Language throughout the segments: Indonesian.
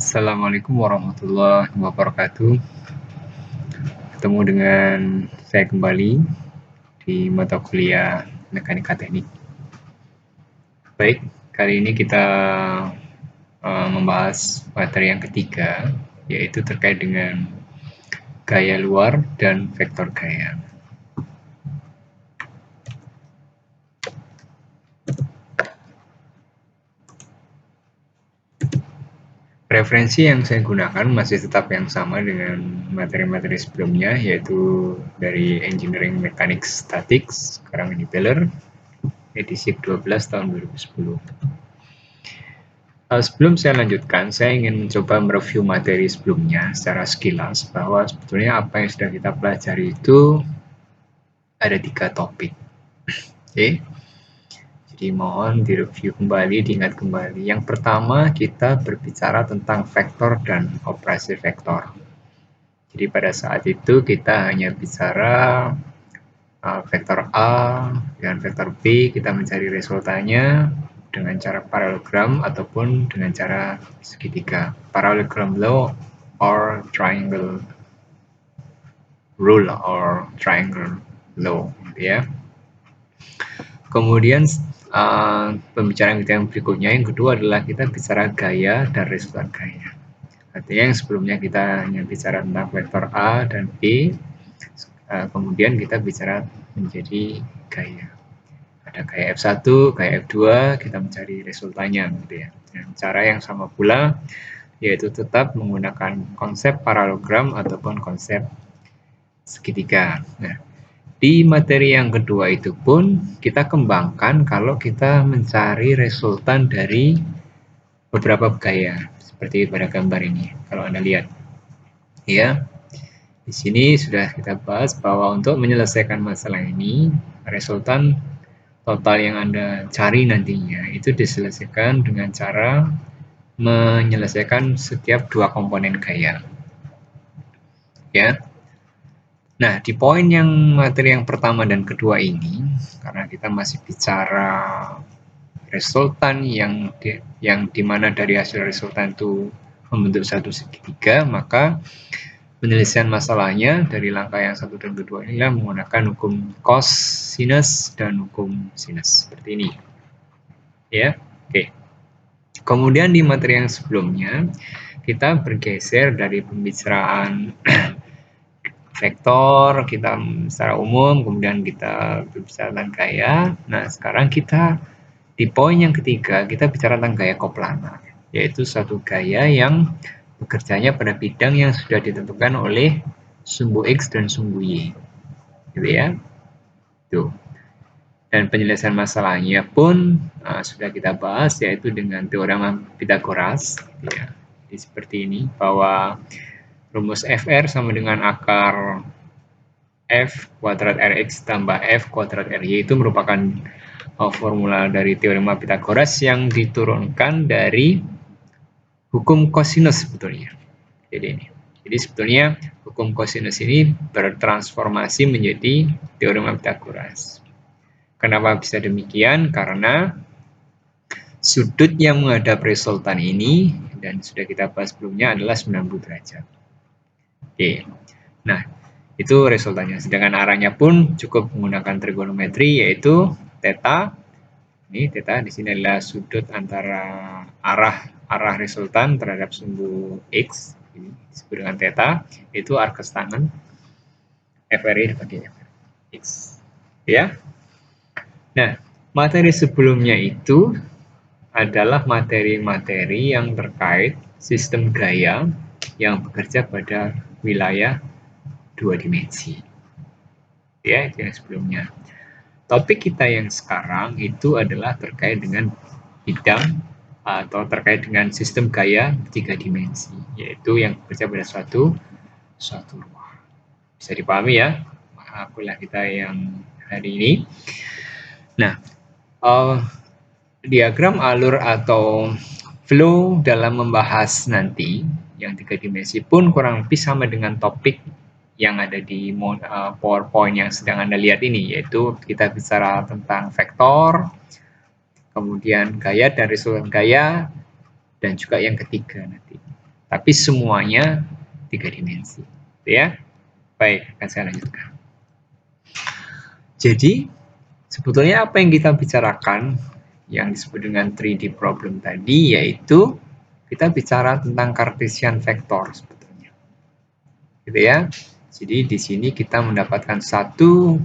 Assalamualaikum warahmatullahi wabarakatuh. Ketemu dengan saya kembali di mata kuliah Mekanika Teknik. Baik, kali ini kita membahas materi yang ketiga, yaitu terkait dengan gaya luar dan vektor gaya. Referensi yang saya gunakan masih tetap yang sama dengan materi-materi sebelumnya, yaitu dari Engineering Mechanics Statics, sekarang ini Taylor, edisi 12 tahun 2010. Sebelum saya lanjutkan, saya ingin mencoba mereview materi sebelumnya secara sekilas, bahwa sebetulnya apa yang sudah kita pelajari itu ada 3 topik. Oke. Jadi mohon direview kembali, diingat kembali. Yang pertama, kita berbicara tentang vektor dan operasi vektor. Jadi pada saat itu kita hanya bicara vektor A dan vektor B, kita mencari resultannya dengan cara parallelogram ataupun dengan cara segitiga. Parallelogram law or triangle rule or triangle law, gitu ya. Kemudian pembicaraan kita yang berikutnya, yang kedua adalah kita bicara gaya dan resultan gaya. Artinya yang sebelumnya kita hanya bicara tentang vektor A dan B, kemudian kita bicara menjadi gaya. Ada gaya F1, gaya F2, kita mencari resultannya, gitu ya. Dan cara yang sama pula, yaitu tetap menggunakan konsep parallelogram ataupun konsep segitiga. Nah, di materi yang kedua itu pun kita kembangkan kalau kita mencari resultan dari beberapa gaya, seperti pada gambar ini. Kalau Anda lihat, ya, di sini sudah kita bahas bahwa untuk menyelesaikan masalah ini, resultan total yang Anda cari nantinya itu diselesaikan dengan cara menyelesaikan setiap dua komponen gaya. Ya. Nah, di poin yang materi yang pertama dan kedua ini, karena kita masih bicara resultan yang dimana dari hasil resultan itu membentuk satu segitiga, maka penyelesaian masalahnya dari langkah yang satu dan kedua inilah menggunakan hukum cosinus dan hukum sinus seperti ini. Ya, oke. Kemudian di materi yang sebelumnya kita bergeser dari pembicaraan vektor kita secara umum, kemudian kita berbicara tentang gaya. Nah, sekarang kita di poin yang ketiga kita bicara tentang gaya koplanar, yaitu suatu gaya yang bekerjanya pada bidang yang sudah ditentukan oleh sumbu X dan sumbu Y, gitu ya. Tuh. Dan penyelesaian masalahnya pun sudah kita bahas, yaitu dengan teorema Pythagoras, ya. Jadi seperti ini, bahwa rumus FR sama dengan akar F kuadrat Rx tambah F kuadrat Ry itu merupakan formula dari teorema Pythagoras yang diturunkan dari hukum cosinus sebetulnya. Jadi sebetulnya hukum cosinus ini bertransformasi menjadi teorema Pythagoras. Kenapa bisa demikian? Karena sudut yang menghadap resultan ini, dan sudah kita bahas sebelumnya, adalah 90 derajat. Oke. Nah, itu resultannya. Sedangkan arahnya pun cukup menggunakan trigonometri, yaitu theta. Ini theta di sini adalah sudut antara arah resultan terhadap sumbu X, ini disebut dengan theta, itu arcus tangen, FRI dibagi X. Ya. Nah, materi sebelumnya itu adalah materi-materi yang terkait sistem gaya yang bekerja pada wilayah 2 dimensi. Ya, itu yang sebelumnya. Topik kita yang sekarang itu adalah terkait dengan bidang atau terkait dengan sistem gaya 3 dimensi, yaitu yang bekerja pada suatu ruang. Bisa dipahami ya, akulah kita yang hari ini. Nah, diagram alur atau flow dalam membahas nanti yang 3 dimensi pun kurang lebih sama dengan topik yang ada di PowerPoint yang sedang Anda lihat ini, yaitu kita bicara tentang vektor, kemudian gaya dan resultan gaya, dan juga yang ketiga nanti. tapi semuanya 3 dimensi. Ya, baik, akan saya lanjutkan. Jadi, sebetulnya apa yang kita bicarakan yang disebut dengan 3D problem tadi, yaitu kita bicara tentang Cartesian vector sebetulnya. Gitu ya. Jadi di sini kita mendapatkan satu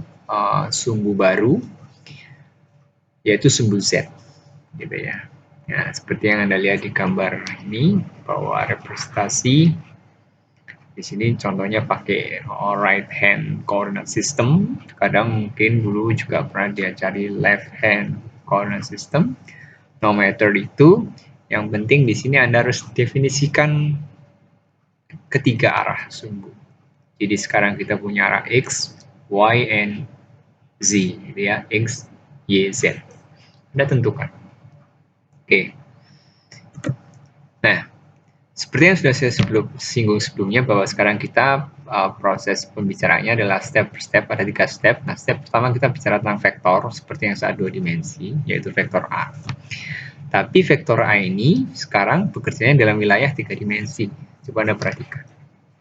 sumbu baru, yaitu sumbu Z. Gitu ya. Nah, seperti yang Anda lihat di gambar ini, bahwa representasi di sini contohnya pakai right hand coordinate system. Kadang mungkin dulu juga pernah diajari left hand coordinate system. No matter itu, yang penting di sini Anda harus definisikan ketiga arah sumbu. Jadi sekarang kita punya arah X, Y, and Z, gitu ya. X, Y, Z. Anda tentukan. Oke. Nah, seperti yang sudah saya singgung sebelumnya, bahwa sekarang kita proses pembicaraannya adalah step per step, ada 3 step. Nah, step pertama kita bicara tentang vektor, seperti yang saat 2 dimensi, yaitu vektor A. Tapi vektor A ini sekarang bekerjanya dalam wilayah 3 dimensi. Coba Anda perhatikan.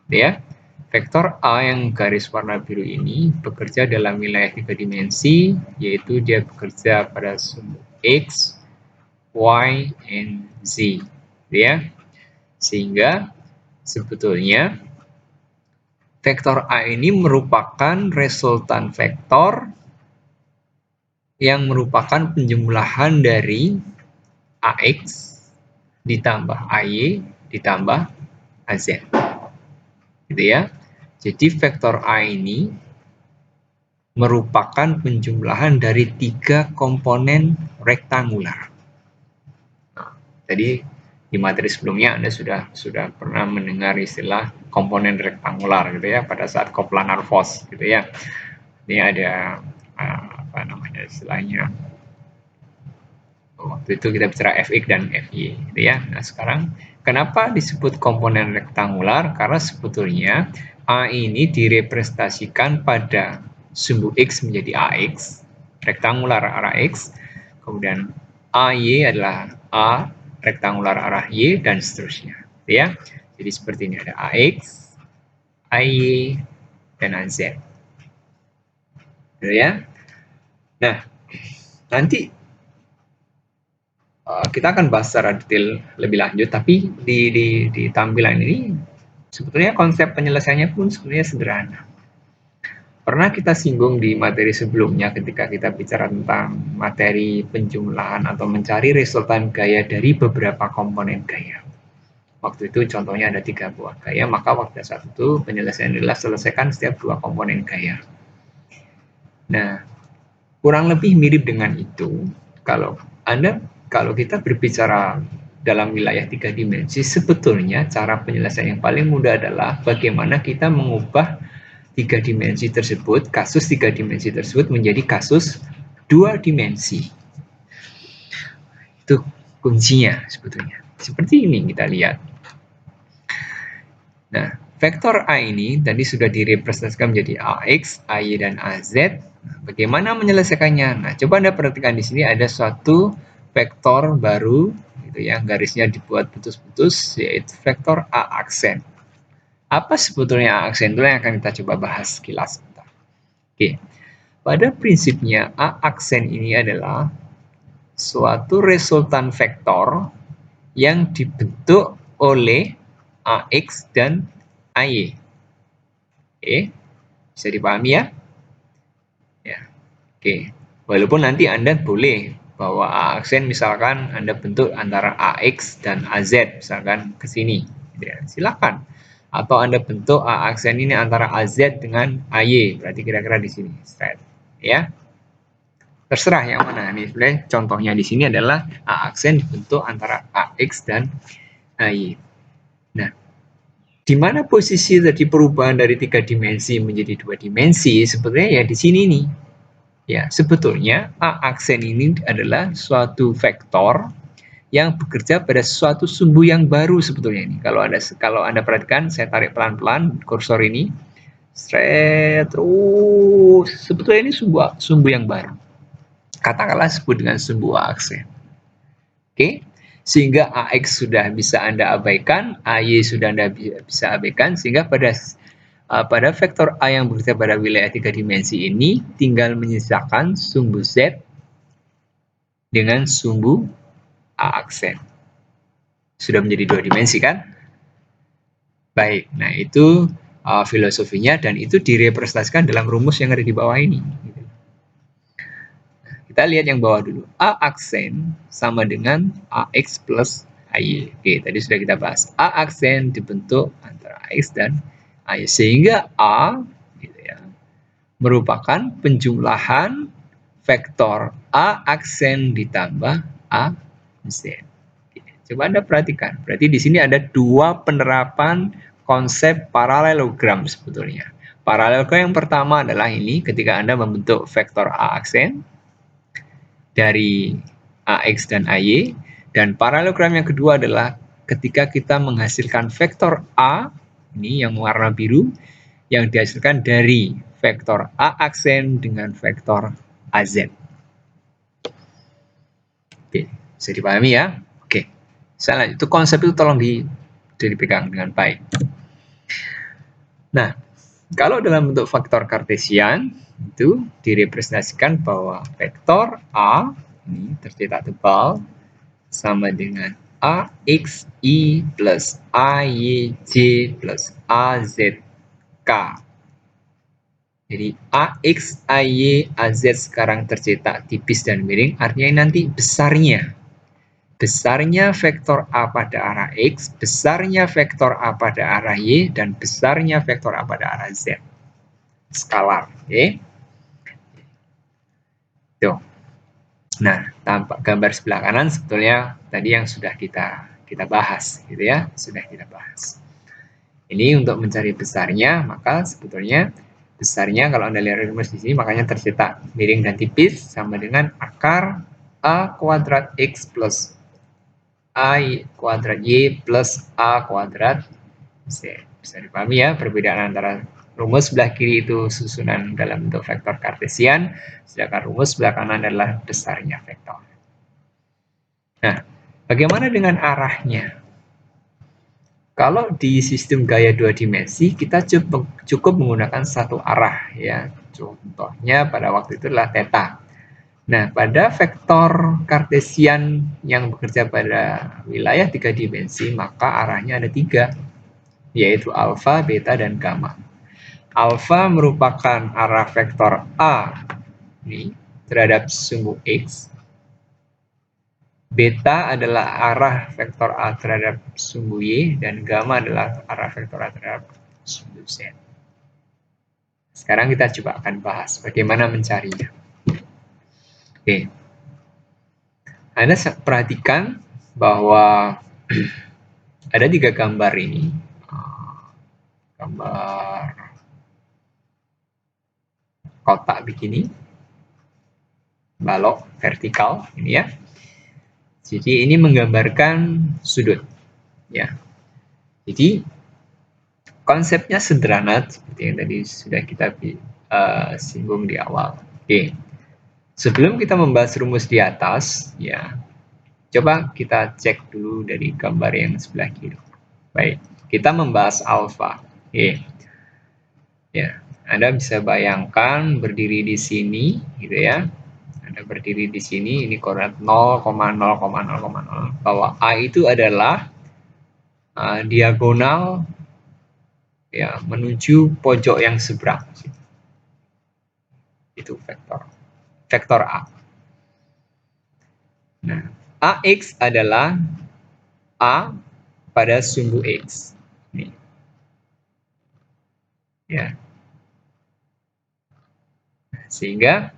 Ya, vektor A yang garis warna biru ini bekerja dalam wilayah 3 dimensi, yaitu dia bekerja pada sumbu X, Y, and Z. Ya, sehingga sebetulnya vektor A ini merupakan resultan vektor yang merupakan penjumlahan dari AX ditambah AY ditambah AZ. Gitu ya. Jadi vektor A ini merupakan penjumlahan dari 3 komponen rektangular. Nah, tadi di materi sebelumnya Anda sudah pernah mendengar istilah komponen rektangular gitu ya, pada saat coplanar force gitu ya. Ini ada apa namanya istilahnya, waktu itu kita bicara Fx dan Fy gitu ya. Nah, sekarang kenapa disebut komponen rektangular? Karena sebetulnya A ini direpresentasikan pada sumbu X menjadi AX, rektangular arah X, kemudian AY adalah A, rektangular arah Y, dan seterusnya. Ya, jadi seperti ini, ada AX, AY, dan AZ. Gitu ya. Nah, nanti kita akan bahas secara detail lebih lanjut, tapi di tampilan ini sebetulnya konsep penyelesaiannya pun sebenarnya sederhana. Pernah kita singgung di materi sebelumnya ketika kita bicara tentang materi penjumlahan atau mencari resultan gaya dari beberapa komponen gaya. Waktu itu contohnya ada 3 buah gaya, maka waktu saat itu penyelesaian adalah selesaikan setiap 2 komponen gaya. Nah, kurang lebih mirip dengan itu. Kalau kita berbicara dalam wilayah 3 dimensi, sebetulnya cara penyelesaian yang paling mudah adalah bagaimana kita mengubah 3 dimensi tersebut, kasus 3 dimensi tersebut menjadi kasus 2 dimensi. Itu kuncinya sebetulnya. Seperti ini kita lihat. Nah, vektor A ini tadi sudah direpresentasikan menjadi AX, AY, dan AZ. Nah, bagaimana menyelesaikannya? Nah, coba Anda perhatikan di sini ada suatu vektor baru, gitu ya, garisnya dibuat putus-putus, yaitu vektor A aksen. Apa sebetulnya A aksen? Itu yang akan kita coba bahas sekilas. Oke, pada prinsipnya A aksen ini adalah suatu resultan vektor yang dibentuk oleh AX dan AY. Oke, bisa dipahami ya? Ya, oke. Walaupun nanti Anda boleh bahwa A aksen misalkan Anda bentuk antara AX dan AZ, misalkan ke sini. Ya, silakan. Atau Anda bentuk A aksen ini antara AZ dengan AY, berarti kira-kira di sini, straight. Ya, terserah yang mana. Ini sebenarnya contohnya di sini adalah A aksen dibentuk antara AX dan AY. Nah, di mana posisi tadi perubahan dari 3 dimensi menjadi 2 dimensi? Sebetulnya ya di sini nih. Ya, sebetulnya A aksen ini adalah suatu vektor yang bekerja pada suatu sumbu yang baru sebetulnya ini. Kalau Anda perhatikan, saya tarik pelan-pelan kursor ini, straight terus. Sebetulnya ini sumbu yang baru. Katakanlah sebut dengan sumbu A aksen. Oke, Sehingga AX sudah bisa Anda abaikan, AY sudah Anda bisa abaikan, sehingga pada vektor A yang bekerja pada wilayah 3 dimensi ini tinggal menyisakan sumbu Z dengan sumbu A aksen. Sudah menjadi 2 dimensi kan? Baik, nah itu filosofinya, dan itu direpresentasikan dalam rumus yang ada di bawah ini. Kita lihat yang bawah dulu. A aksen sama dengan AX plus AY. Oke, tadi sudah kita bahas. A aksen dibentuk antara AX dan AY. Sehingga A gitu ya, merupakan penjumlahan vektor A aksen ditambah A Z. Coba Anda perhatikan. Berarti di sini ada dua penerapan konsep paralelogram sebetulnya. Paralelogram yang pertama adalah ini, ketika Anda membentuk vektor A aksen dari AX dan AY. Dan paralelogram yang kedua adalah ketika kita menghasilkan vektor A, ini yang warna biru, yang dihasilkan dari vektor A aksen dengan vektor AZ. Oke, bisa dipahami ya? Oke, salah itu konsep itu tolong dipegang dengan baik. Nah, kalau dalam bentuk faktor kartesian itu direpresentasikan bahwa vektor A ini tercetak tebal sama dengan AXI plus AYJ plus AZK. Jadi AX, AY, AZ sekarang tercetak tipis dan miring, artinya nanti besarnya. Besarnya vektor A pada arah X, besarnya vektor A pada arah Y, dan besarnya vektor A pada arah Z. Skalar, oke? Tuh. Nah, tampak gambar sebelah kanan sebetulnya tadi yang sudah kita bahas, gitu ya, sudah kita bahas. Ini untuk mencari besarnya, maka sebetulnya besarnya kalau Anda lihat rumus di sini, makanya tercetak miring dan tipis sama dengan akar A kuadrat X plus A kuadrat Y plus A kuadrat Z. Bisa dipahami ya perbedaan antara rumus sebelah kiri itu susunan dalam bentuk vektor kartesian, sedangkan rumus sebelah kanan adalah besarnya vektor. Nah, bagaimana dengan arahnya? Kalau di sistem gaya 2 dimensi, kita cukup menggunakan satu arah ya. Contohnya pada waktu itu adalah theta. Nah, pada vektor kartesian yang bekerja pada wilayah 3 dimensi, maka arahnya ada 3, yaitu alfa, beta, dan gamma. Alfa merupakan arah vektor A ini terhadap sumbu X. Beta adalah arah vektor A terhadap sumbu Y, dan gamma adalah arah vektor A terhadap sumbu Z. Sekarang kita coba akan bahas bagaimana mencarinya. Oke. Anda perhatikan bahwa ada 3 gambar ini. Gambar kotak begini, balok vertikal ini ya. Jadi ini menggambarkan sudut ya. Jadi konsepnya sederhana seperti yang tadi sudah kita singgung di awal. Oke. Sebelum kita membahas rumus di atas ya, coba kita cek dulu dari gambar yang sebelah kiri. Baik, kita membahas alfa. Oke. Ya, Anda bisa bayangkan berdiri di sini gitu ya. Anda berdiri di sini, ini koordinat 0,0,0,0, bahwa A itu adalah diagonal ya menuju pojok yang seberang. Itu vektor A. Nah, AX adalah A pada sumbu X. Nih. Ya. Sehingga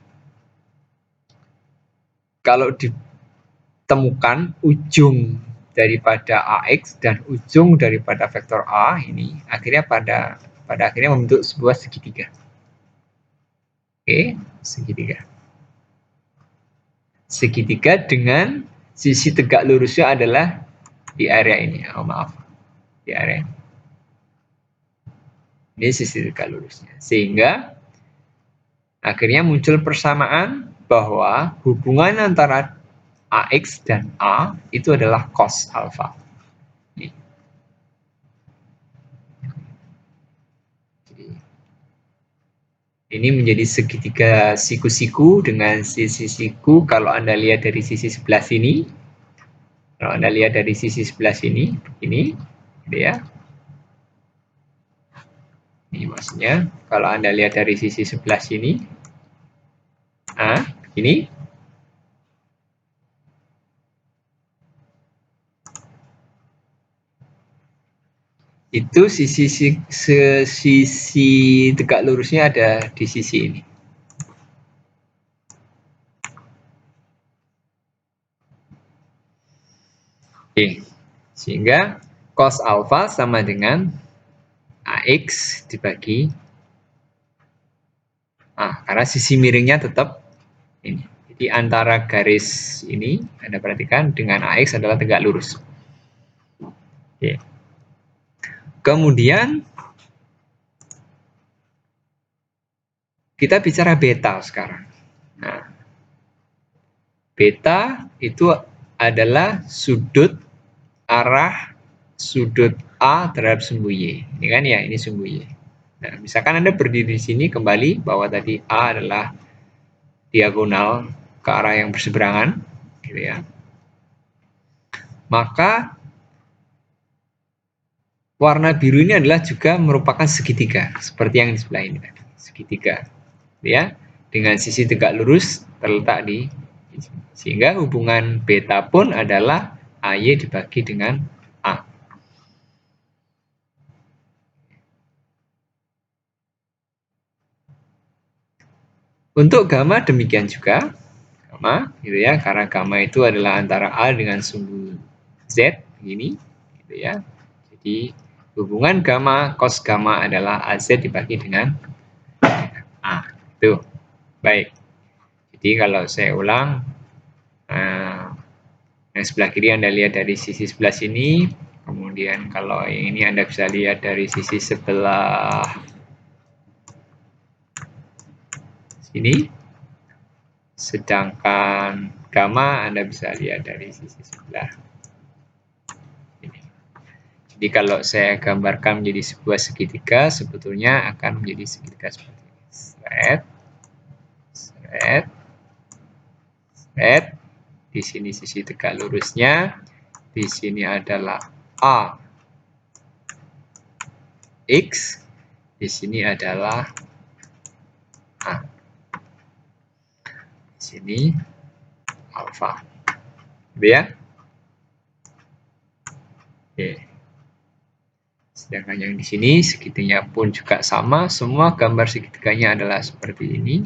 kalau ditemukan ujung daripada AX dan ujung daripada vektor A ini akhirnya pada akhirnya membentuk sebuah segitiga. Oke, segitiga. Segitiga dengan sisi tegak lurusnya adalah di area ini. Oh maaf, di area ini. Ini sisi tegak lurusnya. Sehingga akhirnya muncul persamaan bahwa hubungan antara AX dan A itu adalah cos alfa. Ini menjadi segitiga siku-siku dengan sisi siku kalau Anda lihat dari sisi sebelah sini. Kalau Anda lihat dari sisi sebelah sini, ini, gitu ya. Ini maksudnya, kalau Anda lihat dari sisi sebelah sini, ini. Itu sisi tegak lurusnya ada di sisi ini. Oke, sehingga cos alfa sama dengan AX dibagi karena sisi miringnya tetap ini. Jadi antara garis ini, Anda perhatikan, dengan AX adalah tegak lurus. Oke. Kemudian kita bicara beta sekarang. Nah, beta itu adalah arah sudut A terhadap sumbu Y. Ini kan ya, ini sumbu Y. Nah, misalkan Anda berdiri di sini kembali bahwa tadi A adalah diagonal ke arah yang berseberangan, gitu ya. Maka warna biru ini adalah juga merupakan segitiga, seperti yang di sebelah ini tadi. Segitiga, ya, dengan sisi tegak lurus terletak di sehingga hubungan beta pun adalah AY dibagi dengan A. Untuk gamma demikian juga, gamma, gitu ya, karena gamma itu adalah antara A dengan sumbu Z, begini, gitu ya. Jadi hubungan gamma cos gamma adalah AZ dibagi dengan A. Tuh, baik. Jadi kalau saya ulang, yang sebelah kiri Anda lihat dari sisi sebelah sini, kemudian kalau yang ini Anda bisa lihat dari sisi sebelah sini, sedangkan gamma Anda bisa lihat dari sisi sebelah ini. Jadi kalau saya gambarkan menjadi sebuah segitiga, sebetulnya akan menjadi segitiga seperti ini. Seret, seret, seret. Di sini sisi tegak lurusnya, di sini adalah A X, di sini adalah A. Di sini alfa. Gitu ya. Oke. Sedangkan yang di sini segitiganya pun juga sama, semua gambar segitiganya adalah seperti ini.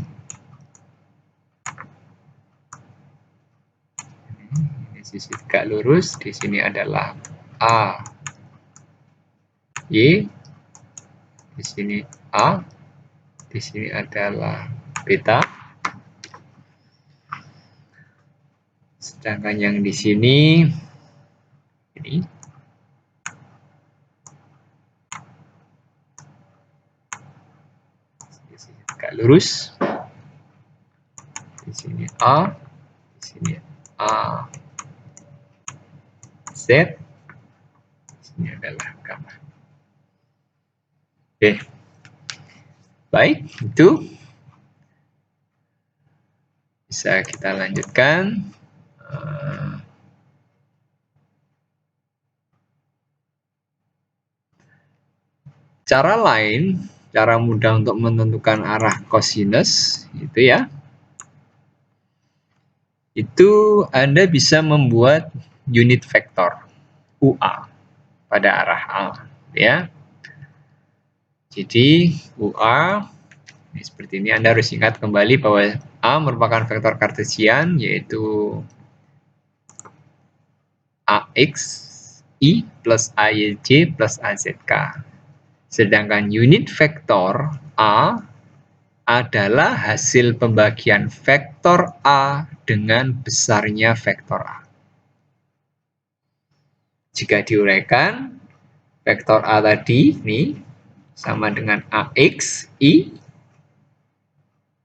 Ini sisi tegak lurus, di sini adalah A Y, di sini A, di sini adalah beta. Sedangkan yang di sini ini tegak lurus. Di sini A, di sini A Z, di sini adalah gamma. Oke. Baik, itu bisa kita lanjutkan. Cara lain, cara mudah untuk menentukan arah kosinus, itu ya. Itu Anda bisa membuat unit vektor UA pada arah A, ya. Jadi UA ini seperti ini. Anda harus ingat kembali bahwa A merupakan vektor kartesian, yaitu AX I plus AYJ plus AZK. Sedangkan unit vektor A adalah hasil pembagian vektor A dengan besarnya vektor A. Jika diuraikan, vektor A tadi ini sama dengan AX I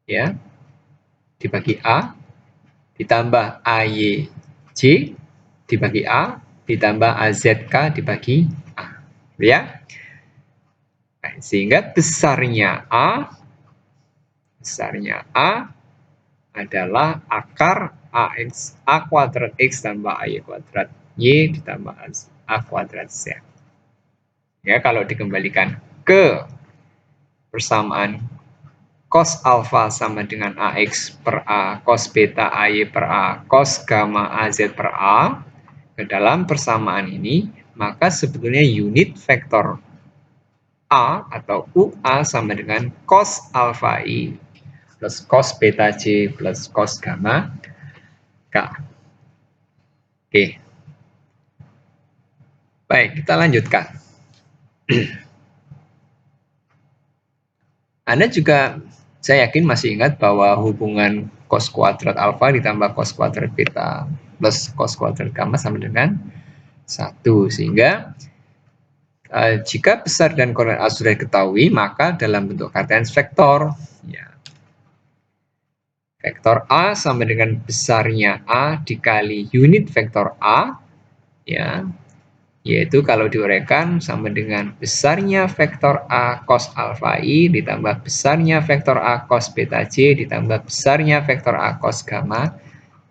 ya dibagi A ditambah AY J dibagi A ditambah AZK dibagi A. Ya. Nah, sehingga besarnya A adalah akar A kuadrat X tambah AY kuadrat Y ditambah A kuadrat Z. Ya, kalau dikembalikan ke persamaan cos alfa sama dengan AX per A, cos beta AY per A, cos gamma AZ per A, ke dalam persamaan ini, maka sebetulnya unit vektor A atau UA sama dengan cos alfa I plus cos beta J plus cos gamma K. Oke. Baik, kita lanjutkan. Anda juga, saya yakin masih ingat bahwa hubungan cos kuadrat alfa ditambah cos kuadrat beta plus cos kuadrat gamma sama dengan 1. Sehingga jika besar dan koordinat A sudah diketahui, maka dalam bentuk Cartesian vektor, ya, vektor A sama dengan besarnya A dikali unit vektor A, ya, yaitu kalau diuraikan sama dengan besarnya vektor A cos alfa I ditambah besarnya vektor A cos beta J ditambah besarnya vektor A cos gamma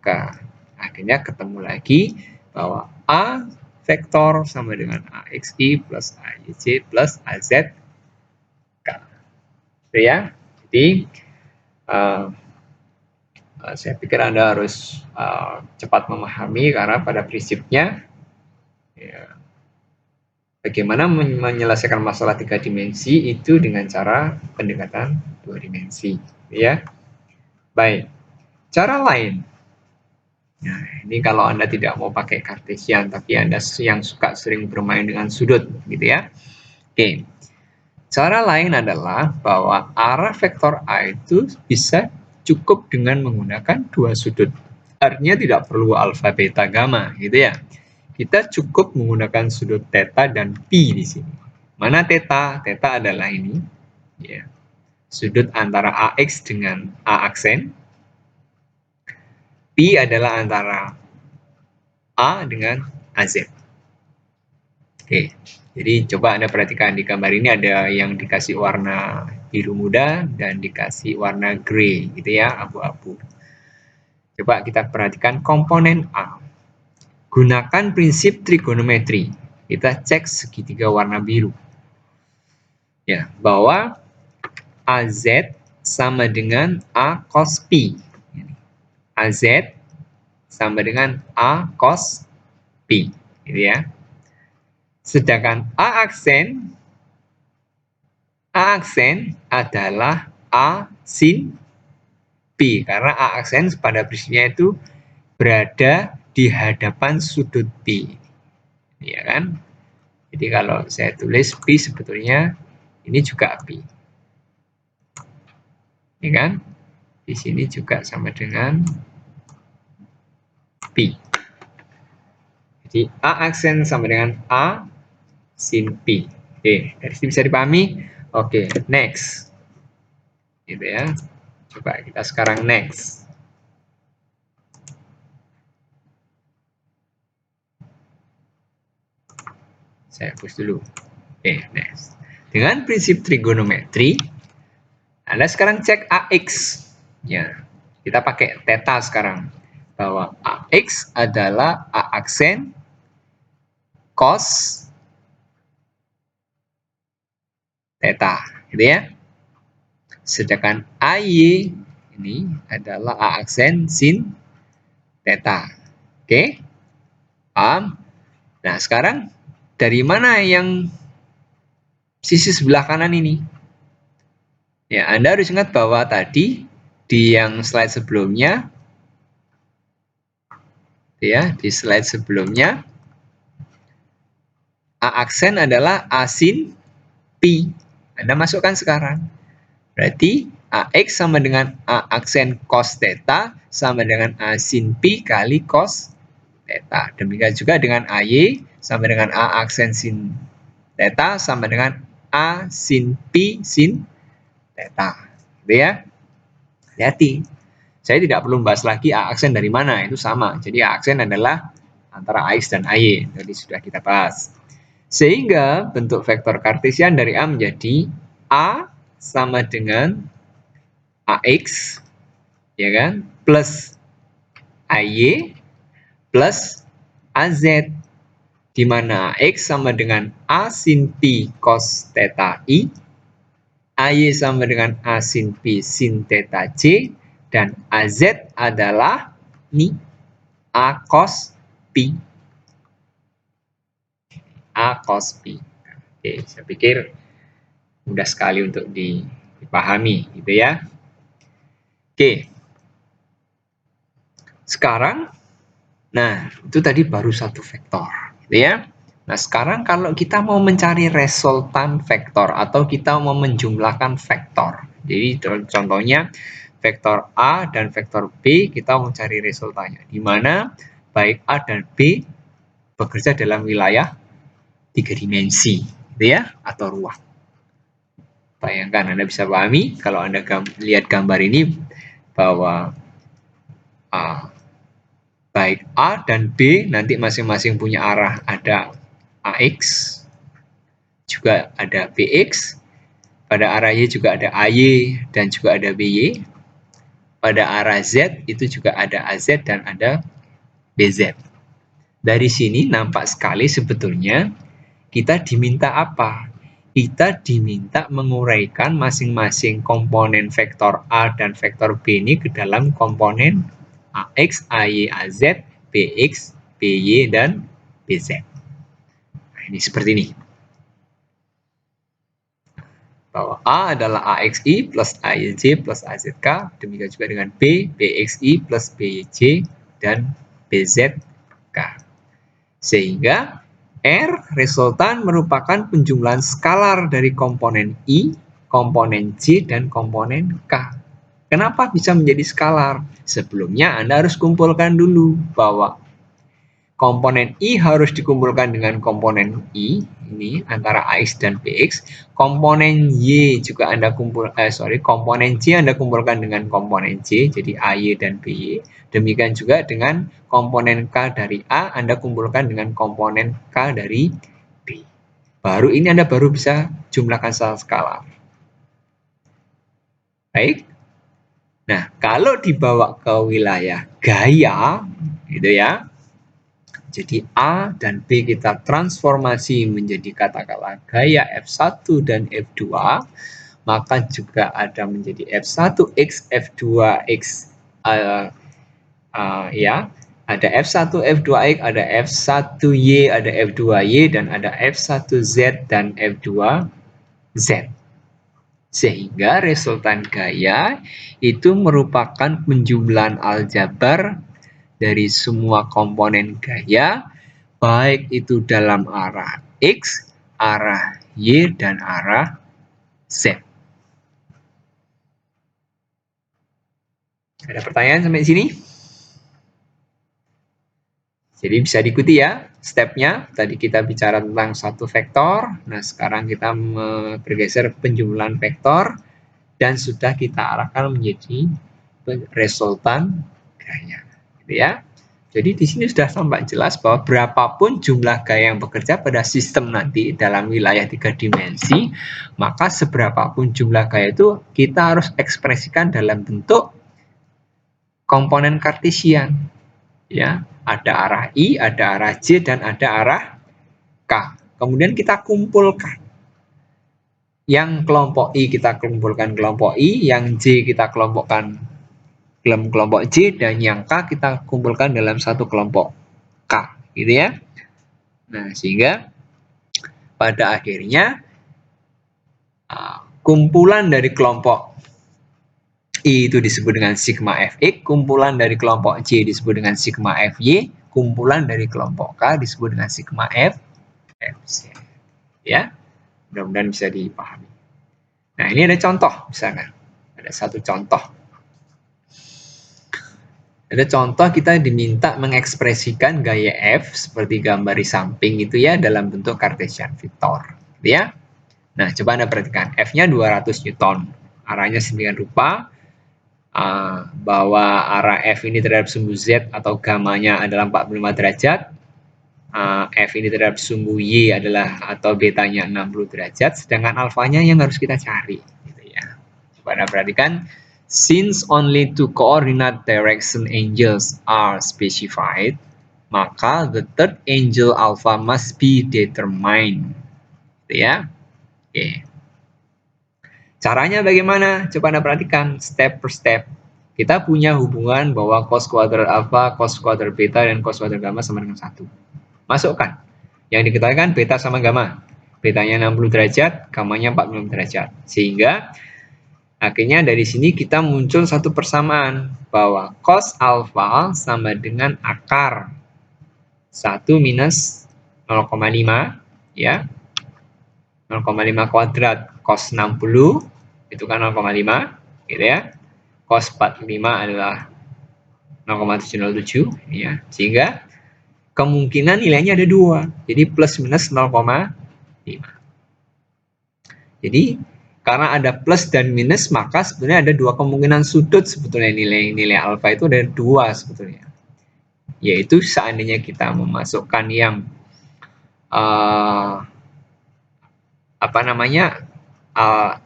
K. Akhirnya ketemu lagi bahwa A vektor sama dengan AXI plus AYJ plus AZK. Itu ya. Jadi saya pikir Anda harus cepat memahami karena pada prinsipnya ya, bagaimana menyelesaikan masalah 3 dimensi itu dengan cara pendekatan 2 dimensi, ya. Baik. Cara lain. Nah, ini kalau Anda tidak mau pakai Cartesian, tapi Anda yang suka sering bermain dengan sudut, gitu ya. Oke. Cara lain adalah bahwa arah vektor A itu bisa cukup dengan menggunakan 2 sudut. Artinya tidak perlu alfa, beta, gamma, gitu ya. Kita cukup menggunakan sudut theta dan pi di sini. Mana theta? Theta adalah ini, ya. Sudut antara AX dengan A aksen. Pi adalah antara A dengan AZ. Oke, jadi coba Anda perhatikan di gambar ini ada yang dikasih warna biru muda dan dikasih warna grey, gitu ya, abu-abu. Coba kita perhatikan komponen A. Gunakan prinsip trigonometri. Kita cek segitiga warna biru. Ya, bahwa AZ sama dengan A cos Pi. AZ sama dengan A cos Pi, gitu ya. Sedangkan A aksen adalah A sin Pi, karena A aksen pada prinsipnya itu berada di hadapan sudut Pi, ya kan? Jadi kalau saya tulis Pi sebetulnya ini juga Pi, ya kan? Di sini juga sama dengan Pi. Jadi A aksen sama dengan A sin Pi. Oke, dari sini bisa dipahami? Oke, next. Gitu ya. Coba kita sekarang next. Saya hapus dulu. Oke, next. Dengan prinsip trigonometri, Anda sekarang cek AX. Ya, kita pakai theta sekarang. Bahwa AX adalah A aksen cos theta, gitu ya. Sedangkan AY ini adalah A aksen sin theta. Oke? Paham? Nah, sekarang dari mana yang sisi sebelah kanan ini? Ya, Anda harus ingat bahwa tadi di yang slide sebelumnya, ya, di slide sebelumnya, A aksen adalah A sin Pi. Anda masukkan sekarang. Berarti AX sama dengan A aksen cos theta sama dengan A sin Pi kali cos theta. Demikian juga dengan AY sama dengan A aksen sin theta sama dengan A sin Pi sin theta. Gitu ya. Hati-hati. Saya tidak perlu membahas lagi A aksen dari mana, itu sama. Jadi A aksen adalah antara AX dan AY, tadi sudah kita bahas. Sehingga bentuk vektor kartesian dari A menjadi A sama dengan AX, ya kan, plus AY plus AZ, di mana AX sama dengan A sin Pi cos theta I, AY sama dengan A sin Pi sin theta J, dan AZ adalah ini A cos Pi. A cos Pi. Oke, saya pikir mudah sekali untuk dipahami, gitu ya. Oke. Sekarang, nah itu tadi baru satu vektor, gitu ya. Nah, sekarang kalau kita mau mencari resultan vektor atau kita mau menjumlahkan vektor. Jadi contohnya vektor A dan vektor B, kita mau mencari resultannya. Di mana baik A dan B bekerja dalam wilayah 3 dimensi, gitu ya, atau ruang. Bayangkan, Anda bisa pahami kalau Anda lihat gambar ini bahwa baik A dan B nanti masing-masing punya arah, ada AX, juga ada BX, pada arah Y juga ada AY dan juga ada BY, pada arah Z itu juga ada AZ dan ada BZ. Dari sini nampak sekali sebetulnya kita diminta apa? Kita diminta menguraikan masing-masing komponen vektor A dan vektor B ini ke dalam komponen AX, AY, AZ, BX, BY, dan BZ. Nah, ini seperti ini. Bahwa A adalah AXI plus AYJ plus AZK, demikian juga dengan B, BXI plus BYJ, dan BZK. Sehingga R resultan merupakan penjumlahan skalar dari komponen I, komponen J, dan komponen K. Kenapa bisa menjadi skalar? Sebelumnya Anda harus kumpulkan dulu bahwa komponen I harus dikumpulkan dengan komponen I, ini antara AX dan BX. Komponen Y juga Anda komponen J Anda kumpulkan dengan komponen J, jadi AY dan BY. Demikian juga dengan komponen K dari A Anda kumpulkan dengan komponen K dari B. Baru ini Anda baru bisa jumlahkan secara skalar. Baik. Nah, kalau dibawa ke wilayah gaya, gitu ya. Jadi A dan B kita transformasi menjadi katakanlah gaya F1 dan F2, maka juga ada menjadi F1X, F2X, ya, ada F1, F2X, ada F1Y, ada F2Y, dan ada F1Z dan F2Z. Sehingga resultan gaya itu merupakan penjumlahan aljabar dari semua komponen gaya, baik itu dalam arah X, arah Y, dan arah Z. Ada pertanyaan sampai sini? Jadi bisa diikuti ya stepnya. Tadi kita bicara tentang satu vektor. Nah, sekarang kita bergeser penjumlahan vektor dan sudah kita arahkan menjadi resultan gaya. Gitu ya. Jadi di sini sudah tampak jelas bahwa berapapun jumlah gaya yang bekerja pada sistem nanti dalam wilayah 3 dimensi, maka seberapapun jumlah gaya itu kita harus ekspresikan dalam bentuk komponen kartesian. Ya, ada arah I, ada arah J, dan ada arah K. Kemudian kita kumpulkan. Yang kelompok I kita kumpulkan kelompok I, yang J kita kelompokkan dalam kelompok J, dan yang K kita kumpulkan dalam satu kelompok K, gitu ya. Nah, sehingga pada akhirnya kumpulan dari kelompok I itu disebut dengan sigma Fx, kumpulan dari kelompok J disebut dengan sigma Fy, kumpulan dari kelompok K disebut dengan sigma Fz. Ya, mudah-mudahan bisa dipahami. Nah, ini ada contoh, misalkan ada satu contoh. Ada contoh kita diminta mengekspresikan gaya F seperti gambar di samping itu ya dalam bentuk Cartesian vektor, ya. Nah, coba Anda perhatikan F-nya 200 Newton. Arahnya sedemikian rupa. bahwa arah F ini terhadap sumbu Z atau gamanya adalah 45 derajat, F ini terhadap sumbu Y adalah atau betanya 60 derajat, sedangkan alfanya yang harus kita cari. Gitu ya. Coba perhatikan, since only two coordinate direction angles are specified, maka the third angle alpha must be determined. Gitu ya. Oke. Caranya bagaimana? Coba Anda perhatikan step per step. Kita punya hubungan bahwa cos kuadrat alfa, cos kuadrat beta, dan cos kuadrat gamma sama dengan 1. Masukkan. Yang diketahui kan beta sama gamma. Betanya 60 derajat, gammanya 45 derajat. Sehingga akhirnya dari sini kita muncul satu persamaan bahwa cos alfa sama dengan akar 1 minus 0,5 ya. 0,5 kuadrat cos 60 itu kan 0,5 gitu ya. Cos 45 adalah 0,707 ya. Sehingga kemungkinan nilainya ada 2. Jadi plus minus 0,5. Jadi karena ada plus dan minus maka sebetulnya ada 2 kemungkinan sudut sebetulnya nilai alfa itu ada 2 sebetulnya. Yaitu seandainya kita memasukkan yang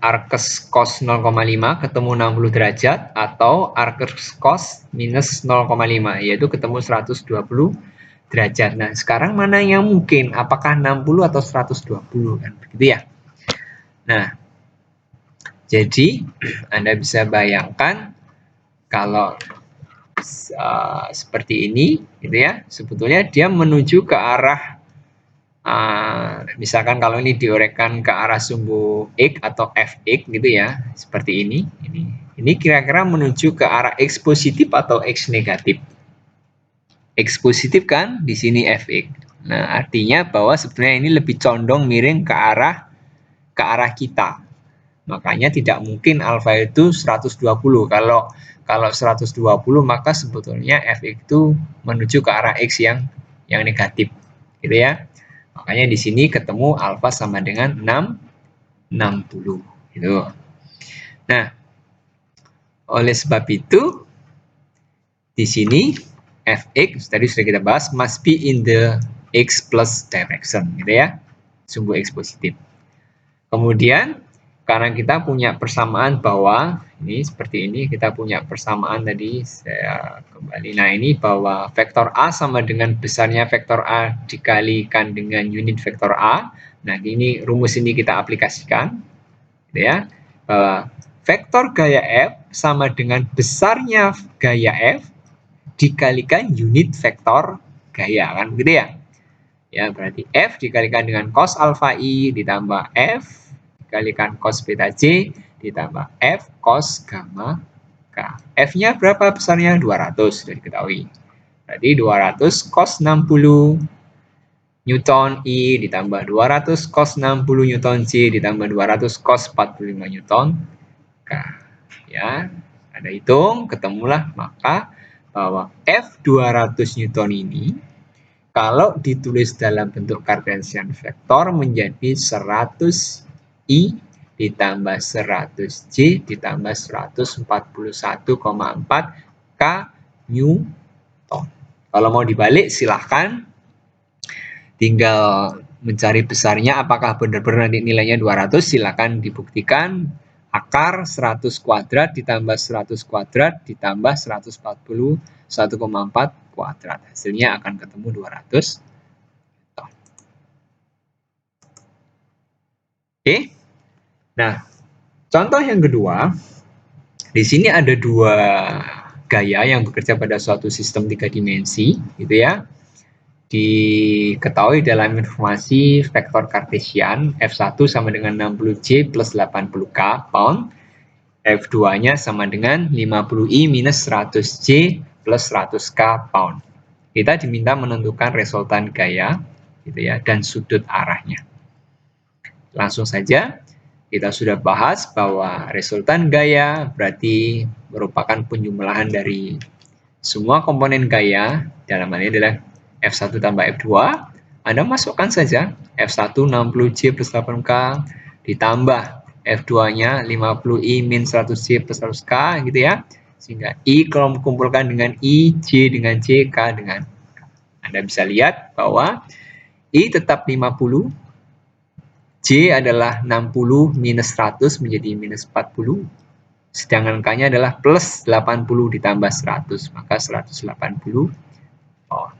arkes cos 0,5 ketemu 60 derajat atau arkes cos minus 0,5 yaitu ketemu 120 derajat. Nah, sekarang mana yang mungkin? Apakah 60 atau 120 kan begitu ya? Nah, jadi Anda bisa bayangkan kalau seperti ini gitu ya. Sebetulnya dia menuju ke arah misalkan kalau ini diorekkan ke arah sumbu X atau Fx gitu ya, seperti ini. Ini kira-kira menuju ke arah X positif atau X negatif. X positif kan di sini Fx. Nah, artinya bahwa sebenarnya ini lebih condong miring ke arah kita. Makanya tidak mungkin alfa itu 120. Kalau 120 maka sebetulnya Fx itu menuju ke arah X yang negatif. Gitu ya. Makanya di sini ketemu alfa sama dengan 60 gitu. Nah, oleh sebab itu di sini Fx tadi sudah kita bahas must be in the X plus direction gitu ya. Sumbu X positif. Kemudian karena kita punya persamaan bahwa ini seperti ini, kita punya persamaan tadi, saya kembali. Nah, ini bahwa vektor A sama dengan besarnya vektor A dikalikan dengan unit vektor A. Nah, ini rumus ini kita aplikasikan gitu ya. Bahwa vektor gaya F sama dengan besarnya gaya F dikalikan unit vektor gaya kan gitu ya. Ya, berarti F dikalikan dengan cos alfa I ditambah F dikalikan cos beta J ditambah F cos gamma K. F-nya berapa besarnya? 200 sudah diketahui. Jadi 200 cos 60 Newton I ditambah 200 cos 60 Newton J ditambah 200 cos 45 Newton K. Ya, ada hitung, ketemulah maka bahwa F 200 Newton ini kalau ditulis dalam bentuk Cartesian vektor menjadi 100 I ditambah 100 J ditambah 141,4 K Newton. Kalau mau dibalik silahkan tinggal mencari besarnya apakah benar-benar nilainya 200, silahkan dibuktikan akar 100 kuadrat ditambah 100 kuadrat ditambah 141,4 kuadrat. Hasilnya akan ketemu 200. Oke. Nah, contoh yang kedua, di sini ada 2 gaya yang bekerja pada suatu sistem 3 dimensi, gitu ya. Diketahui dalam informasi vektor Cartesian, F1 sama dengan 60J plus 80K pound, F2-nya sama dengan 50I minus 100J plus 100K pound. Kita diminta menentukan resultan gaya, gitu ya, dan sudut arahnya. Langsung saja, kita sudah bahas bahwa resultan gaya berarti merupakan penjumlahan dari semua komponen gaya, dalam hal ini adalah F1 tambah F2. Anda masukkan saja F1 60J plus 8K ditambah F2-nya 50I min 100J plus 100K gitu ya. Sehingga I kalau kumpulkan dengan I, J dengan J, K dengan K. Anda bisa lihat bahwa I tetap 50, J adalah 60 minus 100 menjadi minus 40, sedangkan K-nya adalah plus 80 ditambah 100, maka 180 pound.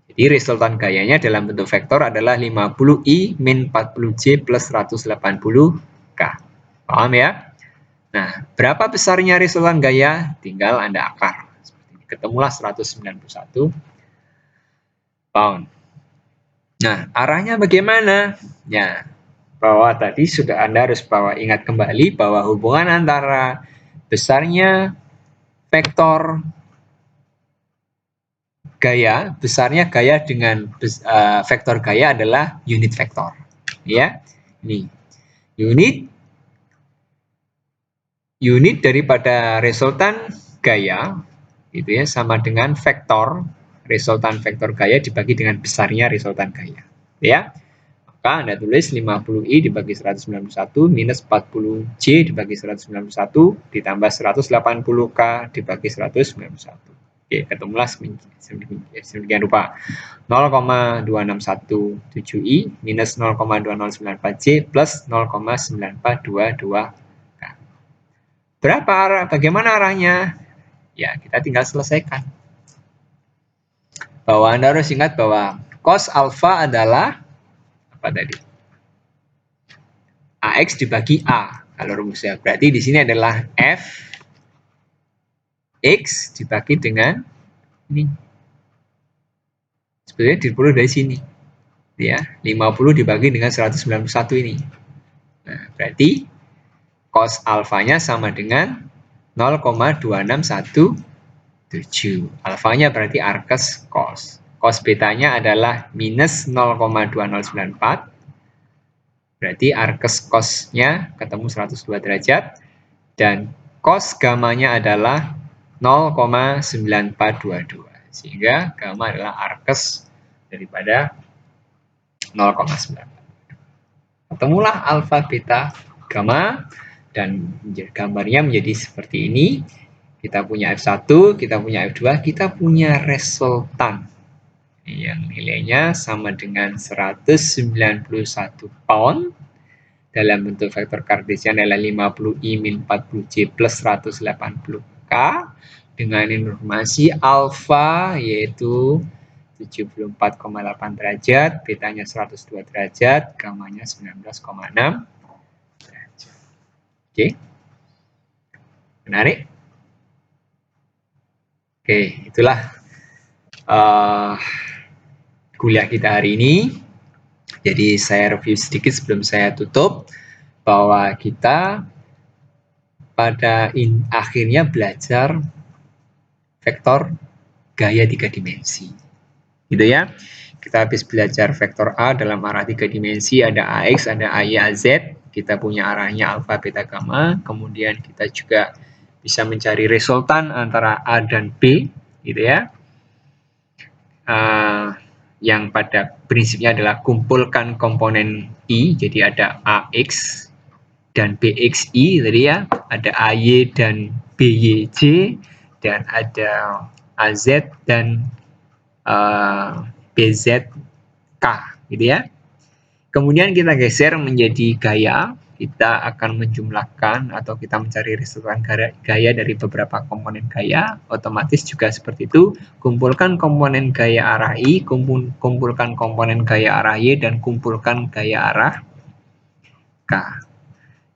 Jadi resultan gayanya dalam bentuk vektor adalah 50I min 40J plus 180K. Paham ya? Nah, berapa besarnya resultan gaya? Tinggal Anda akar. Ketemulah 191 pound. Nah, arahnya bagaimana? Ya, bahwa tadi sudah Anda harus ingat kembali bahwa hubungan antara besarnya vektor gaya, besarnya gaya dengan vektor gaya adalah unit vektor. Ya, ini unit daripada resultan gaya itu ya sama dengan vektor resultan vektor gaya dibagi dengan besarnya resultan gaya. Ya. Maka Anda tulis 50I dibagi 191 minus 40J dibagi 191 ditambah 180K dibagi 191. Oke, ketemulah sedemikian rupa. 0,2617I minus 0,2094J plus 0,9422K. Berapa arah? Bagaimana arahnya? Ya, kita tinggal selesaikan. Bahwa Anda harus ingat bahwa cos alfa adalah apa tadi? AX dibagi A. Kalau rumusnya berarti di sini adalah F X dibagi dengan ini. Sebenarnya diperoleh dari sini. Ya, 50 dibagi dengan 191 ini. Nah, berarti cos alfanya sama dengan 0,2617. Alfanya berarti arkes cos. Cos betanya adalah minus 0,2094. Berarti arkes cosnya ketemu 102 derajat. Dan cos gamanya adalah 0,9422. Sehingga gamma adalah arkes daripada 0,94. Ketemulah alfa, beta, gamma. Dan gambarnya menjadi seperti ini. Kita punya F1, kita punya F2, kita punya resultan yang nilainya sama dengan 191 pound dalam bentuk vektor kartesian adalah 50I min 40J plus 180K dengan informasi alfa yaitu 74,8 derajat, betanya 102 derajat, gamanya 19,6 derajat. Oke. Menarik? Oke, itulah kuliah kita hari ini. Jadi saya review sedikit sebelum saya tutup bahwa kita pada akhirnya belajar vektor gaya 3 dimensi. Gitu ya. Kita habis belajar vektor A dalam arah 3 dimensi, ada AX, ada AY, AZ. Kita punya arahnya alfa, beta, gamma. Kemudian kita juga bisa mencari resultan antara A dan B, gitu ya. Yang pada prinsipnya adalah kumpulkan komponen I, jadi ada AX dan BXI tadi ya, ada AY dan BYJ, dan ada AZ dan BZK, gitu ya. Kemudian kita geser menjadi gaya. Kita akan menjumlahkan atau kita mencari resultan gaya dari beberapa komponen gaya. Otomatis juga seperti itu. Kumpulkan komponen gaya arah I, kumpulkan komponen gaya arah Y, dan kumpulkan gaya arah K.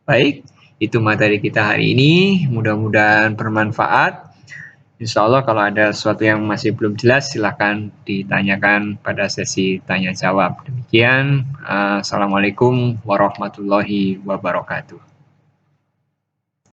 Baik, itu materi kita hari ini. Mudah-mudahan bermanfaat. Insya Allah kalau ada sesuatu yang masih belum jelas, silakan ditanyakan pada sesi tanya jawab. Demikian, Assalamualaikum warahmatullahi wabarakatuh.